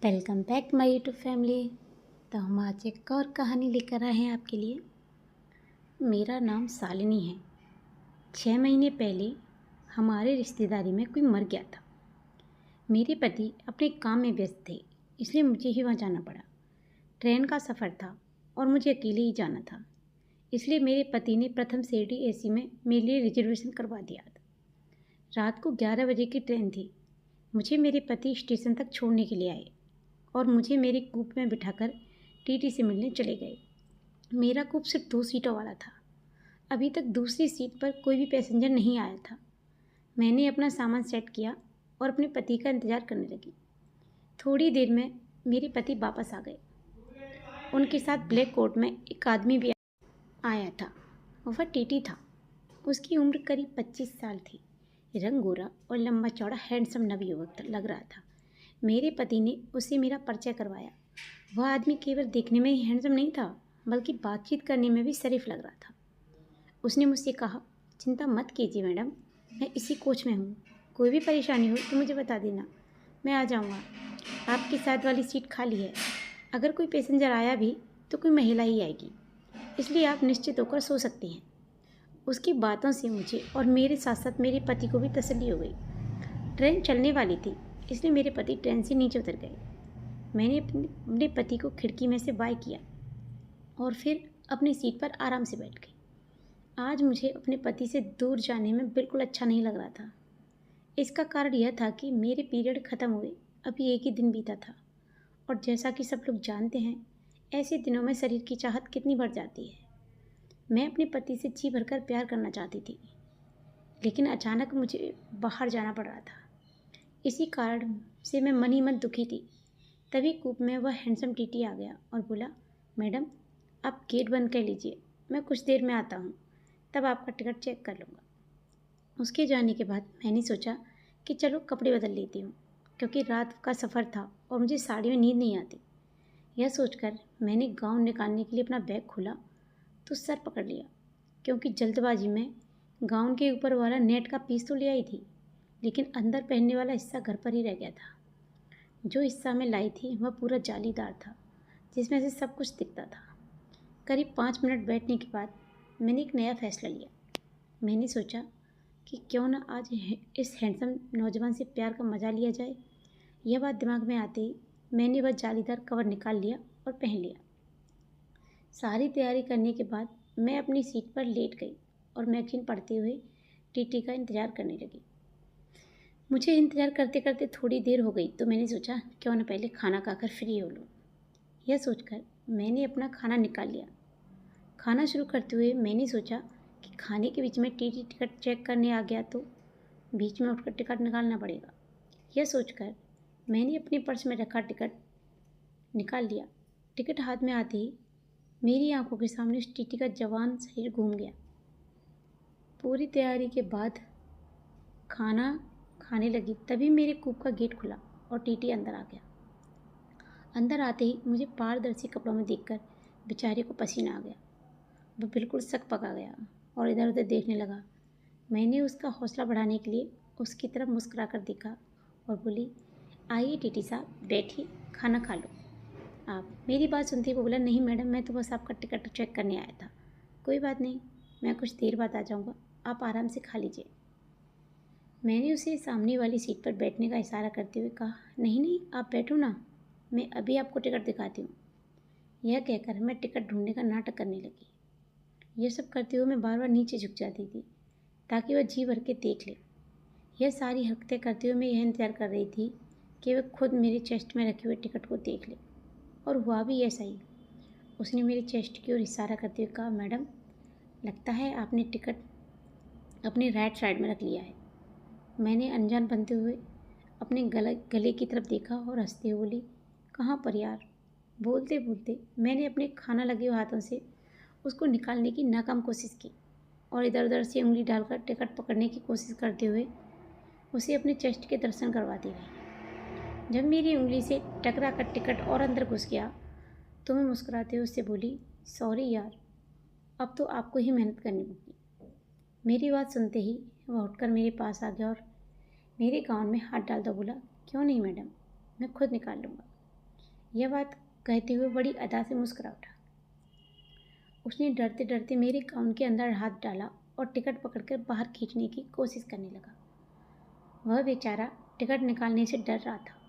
Welcome back my YouTube family. तो हम आज एक और कहानी लेकर आए हैं आपके लिए। मेरा नाम शालिनी है। 6 महीने पहले हमारे रिश्तेदारी में कोई मर गया था। मेरे पति अपने काम में व्यस्त थे, इसलिए मुझे ही वहाँ जाना पड़ा। ट्रेन का सफ़र था और मुझे अकेले ही जाना था, इसलिए मेरे पति ने प्रथम श्रेणी एसी में मेरे लिए रिजर्वेशन करवा दिया था। रात को 11 बजे की ट्रेन थी। मुझे मेरे पति स्टेशन तक छोड़ने के लिए आए और मुझे मेरे कूप में बिठाकर टीटी से मिलने चले गए। मेरा कूप सिर्फ 2 सीटों वाला था। अभी तक दूसरी सीट पर कोई भी पैसेंजर नहीं आया था। मैंने अपना सामान सेट किया और अपने पति का इंतज़ार करने लगी। थोड़ी देर में मेरे पति वापस आ गए। उनके साथ ब्लैक कोट में एक आदमी भी आया था। वह टीटी था। उसकी उम्र करीब 25 साल थी। रंग गोरा और लंबा चौड़ा हैंडसम नवयुवक लग रहा था। मेरे पति ने उससे मेरा परिचय करवाया। वह आदमी केवल देखने में ही हैंडसम नहीं था, बल्कि बातचीत करने में भी शरीफ लग रहा था। उसने मुझसे कहा, चिंता मत कीजिए मैडम, मैं इसी कोच में हूँ। कोई भी परेशानी हो तो मुझे बता देना, मैं आ जाऊँगा। आपकी साथ वाली सीट खाली है। अगर कोई पैसेंजर आया भी तो कोई महिला ही आएगी, इसलिए आप निश्चित होकर सो सकती हैं। उसकी बातों से मुझे और मेरे साथ साथ मेरे पति को भी तसल्ली हो गई। ट्रेन चलने वाली थी, इसलिए मेरे पति ट्रेन से नीचे उतर गए। मैंने अपने पति को खिड़की में से बाय किया और फिर अपनी सीट पर आराम से बैठ गई। आज मुझे अपने पति से दूर जाने में बिल्कुल अच्छा नहीं लग रहा था। इसका कारण यह था कि मेरे पीरियड ख़त्म हुए अभी एक ही दिन बीता था, और जैसा कि सब लोग जानते हैं, ऐसे दिनों में शरीर की चाहत कितनी बढ़ जाती है। मैं अपने पति से जी भरकर प्यार करना चाहती थी, लेकिन अचानक मुझे बाहर जाना पड़ रहा था। इसी कारण से मैं मन ही मन दुखी थी। तभी कूप में वह हैंडसम टीटी आ गया और बोला, मैडम आप गेट बंद कर लीजिए, मैं कुछ देर में आता हूँ, तब आपका टिकट चेक कर लूँगा। उसके जाने के बाद मैंने सोचा कि चलो कपड़े बदल लेती हूँ, क्योंकि रात का सफ़र था और मुझे साड़ी में नींद नहीं आती। यह सोचकर मैंने गाउन निकालने के लिए अपना बैग खोला तो सर पकड़ लिया, क्योंकि जल्दबाजी में गाउन के ऊपर वाला नेट का पीस तो ले आई थी, लेकिन अंदर पहनने वाला हिस्सा घर पर ही रह गया था। जो हिस्सा मैं लाई थी वह पूरा जालीदार था, जिसमें से सब कुछ दिखता था। करीब 5 मिनट बैठने के बाद मैंने एक नया फैसला लिया। मैंने सोचा कि क्यों ना आज इस हैंडसम नौजवान से प्यार का मज़ा लिया जाए। यह बात दिमाग में आते ही मैंने वह जालीदार कवर निकाल लिया और पहन लिया। सारी तैयारी करने के बाद मैं अपनी सीट पर लेट गई और मैगजीन पढ़ते हुए टीटी का इंतज़ार करने लगी। मुझे इंतज़ार करते करते थोड़ी देर हो गई, तो मैंने सोचा क्यों ना पहले खाना खाकर फ्री हो लूँ। यह सोचकर मैंने अपना खाना निकाल लिया। खाना शुरू करते हुए मैंने सोचा कि खाने के बीच में टीटी टिकट चेक करने आ गया तो बीच में उठकर टिकट निकालना पड़ेगा। यह सोचकर मैंने अपने पर्स में रखा टिकट निकाल लिया। टिकट हाथ में आते ही मेरी आंखों के सामने उस टीटी का जवान शरीर घूम गया। पूरी तैयारी के बाद खाना खाने लगी, तभी मेरे कूप का गेट खुला और टीटी अंदर आ गया। अंदर आते ही मुझे पारदर्शी कपड़ों में देखकर बेचारे को पसीना आ गया। वह बिल्कुल सक पका गया और इधर उधर देखने लगा। मैंने उसका हौसला बढ़ाने के लिए उसकी तरफ मुस्कुरा कर देखा और बोली, आइए टीटी साहब बैठिए, खाना खा लो। आप मेरी बात सुनते ही वो बोला, नहीं मैडम, मैं तो बस आपका टिकट चेक करने आया था। कोई बात नहीं, मैं कुछ देर बाद आ जाऊँगा, आप आराम से खा लीजिए। मैंने उसे सामने वाली सीट पर बैठने का इशारा करते हुए कहा, नहीं नहीं, आप बैठो ना, मैं अभी आपको टिकट दिखाती हूँ। यह कहकर मैं टिकट ढूंढने का नाटक करने लगी। यह सब करते हुए मैं बार बार नीचे झुक जाती थी ताकि वह जी भर के देख ले। यह सारी हरकतें करते हुए मैं यह इंतज़ार कर रही थी कि वह खुद मेरे चेस्ट में रखे हुए टिकट को देख ले, और हुआ भी ऐसा ही। उसने मेरे चेस्ट की ओर इशारा करते हुए कहा, मैडम लगता है आपने टिकट अपनी राइट साइड में रख लिया है। मैंने अनजान बनते हुए अपने गले की तरफ देखा और हंसते हुए बोली, कहाँ पर यार। बोलते बोलते मैंने अपने खाना लगे हुए हाथों से उसको निकालने की नाकाम कोशिश की और इधर उधर से उंगली डालकर टिकट पकड़ने की कोशिश करते हुए उसे अपने चेस्ट के दर्शन करवाती रही। जब मेरी उंगली से टकरा कर टिकट और अंदर घुस गया तो मैं मुस्कुराते हुए उससे बोली, सॉरी यार, अब तो आपको ही मेहनत करनी होगी। मेरी बात सुनते ही वह उठकर मेरे पास आ गया और मेरे गाउन में हाथ डालता बोला, क्यों नहीं मैडम, मैं खुद निकाल लूँगा। यह बात कहते हुए बड़ी अदा से मुस्कुरा उठा। उसने डरते डरते मेरे कान के अंदर हाथ डाला और टिकट पकड़कर बाहर खींचने की कोशिश करने लगा। वह बेचारा टिकट निकालने से डर रहा था,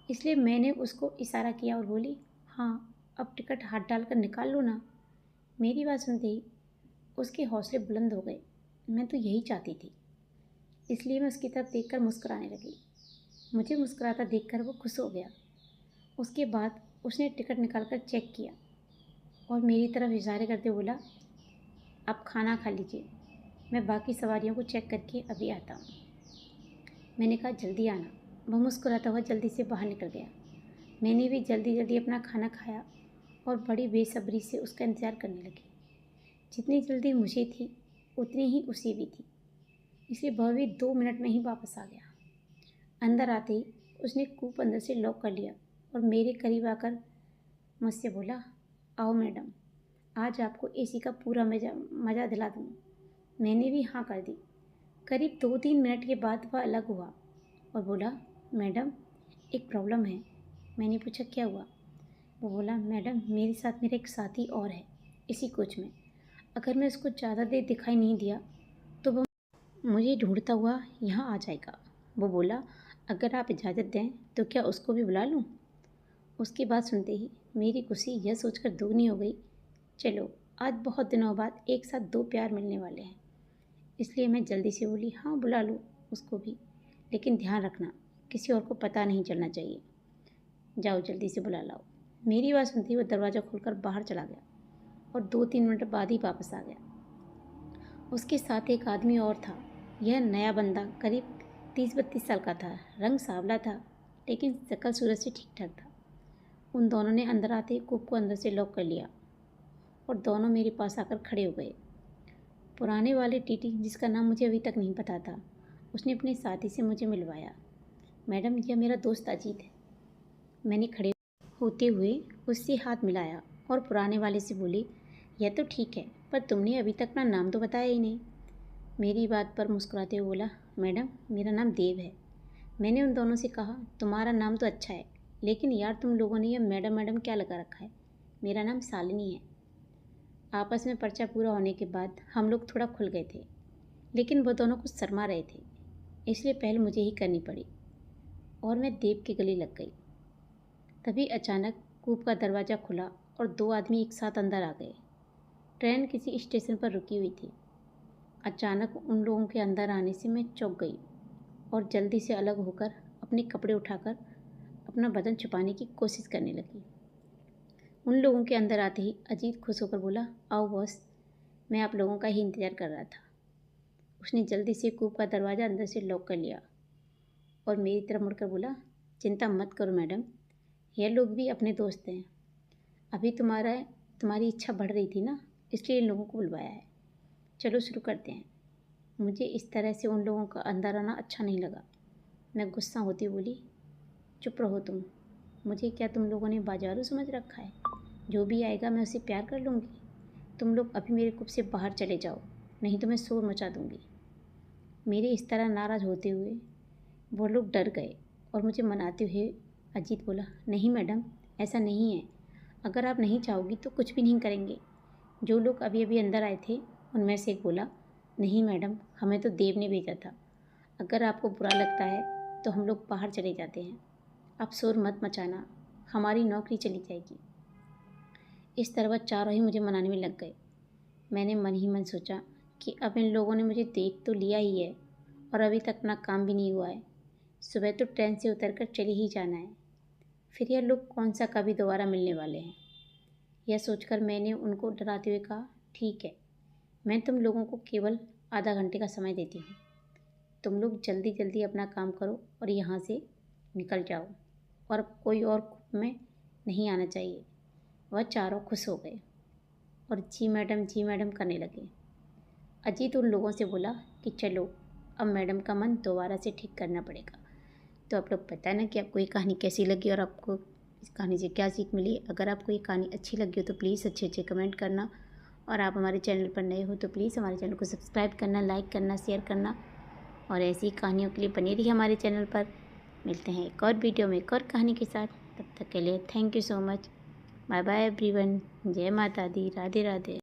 इसलिए मैंने उसको इशारा किया और बोली, हाँ अब टिकट हाथ डालकर निकाल लो ना। मेरी बात सुनते ही उसके हौसले बुलंद हो गए। मैं तो यही चाहती थी, इसलिए मैं उसकी तरफ देखकर मुस्कुराने लगी। मुझे मुस्कुराता देखकर वो खुश हो गया। उसके बाद उसने टिकट निकालकर चेक किया और मेरी तरफ इशारे करते बोला, आप खाना खा लीजिए, मैं बाकी सवारियों को चेक करके अभी आता हूँ। मैंने कहा जल्दी आना। वह मुस्कुराता हुआ जल्दी से बाहर निकल गया। मैंने भी जल्दी जल्दी अपना खाना खाया और बड़ी बेसब्री से उसका इंतज़ार करने लगी। जितनी जल्दी मुझे थी उतनी ही उसे भी थी, इसलिए वह भी 2 मिनट में ही वापस आ गया। अंदर आते ही उसने कूप अंदर से लॉक कर लिया और मेरे करीब आकर मुझसे बोला, आओ मैडम, आज आपको एसी का पूरा मज़ा दिला दूँ। मैंने भी हाँ कर दी। करीब 2-3 मिनट के बाद वह अलग हुआ और बोला, मैडम एक प्रॉब्लम है। मैंने पूछा क्या हुआ? वो बोला, मैडम मेरे साथ मेरा एक साथी और है इसी कोच में। अगर मैं उसको ज़्यादा देर दिखाई नहीं दिया तो वह मुझे ढूंढता हुआ यहाँ आ जाएगा। वो बोला, अगर आप इजाज़त दें तो क्या उसको भी बुला लूँ? उसकी बात सुनते ही मेरी खुशी यह सोचकर दोगुनी हो गई, चलो आज बहुत दिनों बाद एक साथ 2 प्यार मिलने वाले हैं। इसलिए मैं जल्दी से बोली, हाँ बुला लो उसको भी, लेकिन ध्यान रखना किसी और को पता नहीं चलना चाहिए। जाओ जल्दी से बुला लाओ। मेरी बात सुनते ही वो दरवाज़ा खोलकर बाहर चला गया और 2-3 मिनट बाद ही वापस आ गया। उसके साथ एक आदमी और था। यह नया बंदा करीब 30-32 साल का था। रंग सांवला था, लेकिन शक्ल सूरत से ठीक ठाक था। उन दोनों ने अंदर आते ही कूप को अंदर से लॉक कर लिया और दोनों मेरे पास आकर खड़े हो गए। पुराने वाले टीटी, जिसका नाम मुझे अभी तक नहीं पता था, उसने अपने साथी से मुझे मिलवाया। मैडम यह मेरा दोस्त अजीत है। मैंने खड़े होते हुए उससे हाथ मिलाया और पुराने वाले से बोली, यह तो ठीक है, पर तुमने अभी तक अपना नाम तो बताया ही नहीं। मेरी बात पर मुस्कुराते हुए बोला, मैडम मेरा नाम देव है। मैंने उन दोनों से कहा, तुम्हारा नाम तो अच्छा है, लेकिन यार तुम लोगों ने यह मैडम मैडम क्या लगा रखा है? मेरा नाम शालिनी है। आपस में पर्चा पूरा होने के बाद हम लोग थोड़ा खुल गए थे, लेकिन वो दोनों कुछ शर्मा रहे थे, इसलिए पहल मुझे ही करनी पड़ी और मैं देव के गले लग गई। तभी अचानक कूप का दरवाज़ा खुला और 2 आदमी एक साथ अंदर आ गए। ट्रेन किसी स्टेशन पर रुकी हुई थी। अचानक उन लोगों के अंदर आने से मैं चौंक गई और जल्दी से अलग होकर अपने कपड़े उठाकर अपना बदन छुपाने की कोशिश करने लगी। उन लोगों के अंदर आते ही अजीत खुश होकर बोला, आओ बॉस, मैं आप लोगों का ही इंतज़ार कर रहा था। उसने जल्दी से कूप का दरवाज़ा अंदर से लॉक कर लिया और मेरी तरफ मुड़कर बोला, चिंता मत करो मैडम, यह लोग भी अपने दोस्त हैं। अभी तुम्हारी इच्छा बढ़ रही थी ना, इसलिए इन लोगों को बुलवाया है। चलो शुरू करते हैं। मुझे इस तरह से उन लोगों का अंदर आना अच्छा नहीं लगा। मैं गुस्सा होती बोली, चुप रहो तुम, मुझे क्या तुम लोगों ने बाजारू समझ रखा है? जो भी आएगा मैं उसे प्यार कर लूँगी। तुम लोग अभी मेरे कूप से बाहर चले जाओ, नहीं तो मैं शोर मचा दूँगी। मेरे इस तरह नाराज़ होते हुए वो लोग डर गए और मुझे मनाते हुए अजीत बोला, नहीं मैडम ऐसा नहीं है, अगर आप नहीं चाहोगी तो कुछ भी नहीं करेंगे। जो लोग अभी अभी अंदर आए थे उनमें से एक बोला, नहीं मैडम हमें तो देव ने भेजा था, अगर आपको बुरा लगता है तो हम लोग बाहर चले जाते हैं, आप शोर मत मचाना, हमारी नौकरी चली जाएगी। इस तरह वह चारों ही मुझे मनाने में लग गए। मैंने मन ही मन सोचा कि अब इन लोगों ने मुझे देख तो लिया ही है और अभी तक अपना काम भी नहीं हुआ है, सुबह तो ट्रेन से उतरकर चले ही जाना है, फिर यह लोग कौन सा कभी दोबारा मिलने वाले हैं। यह सोचकर मैंने उनको डराते हुए कहा, ठीक है, मैं तुम लोगों को केवल आधा घंटे का समय देती हूँ, तुम लोग जल्दी जल्दी अपना काम करो और यहाँ से निकल जाओ और कोई और कूप में नहीं आना चाहिए। वह चारों खुश हो गए और जी मैडम करने लगे। अजीत उन लोगों से बोला कि चलो अब मैडम का मन दोबारा से ठीक करना पड़ेगा। तो आप लोग बताएं ना कि आपको ये कहानी कैसी लगी और आपको इस कहानी से क्या सीख मिली। अगर आपको ये कहानी अच्छी लगी हो तो प्लीज़ अच्छे कमेंट करना और आप हमारे चैनल पर नए हो तो प्लीज़ हमारे चैनल को सब्सक्राइब करना, लाइक करना, शेयर करना और ऐसी कहानियों के लिए बने रहिए हमारे चैनल पर। मिलते हैं एक और वीडियो में एक और कहानी के साथ। तब तक के लिए thank you so much. Bye bye everyone. जय माता दी। राधे राधे।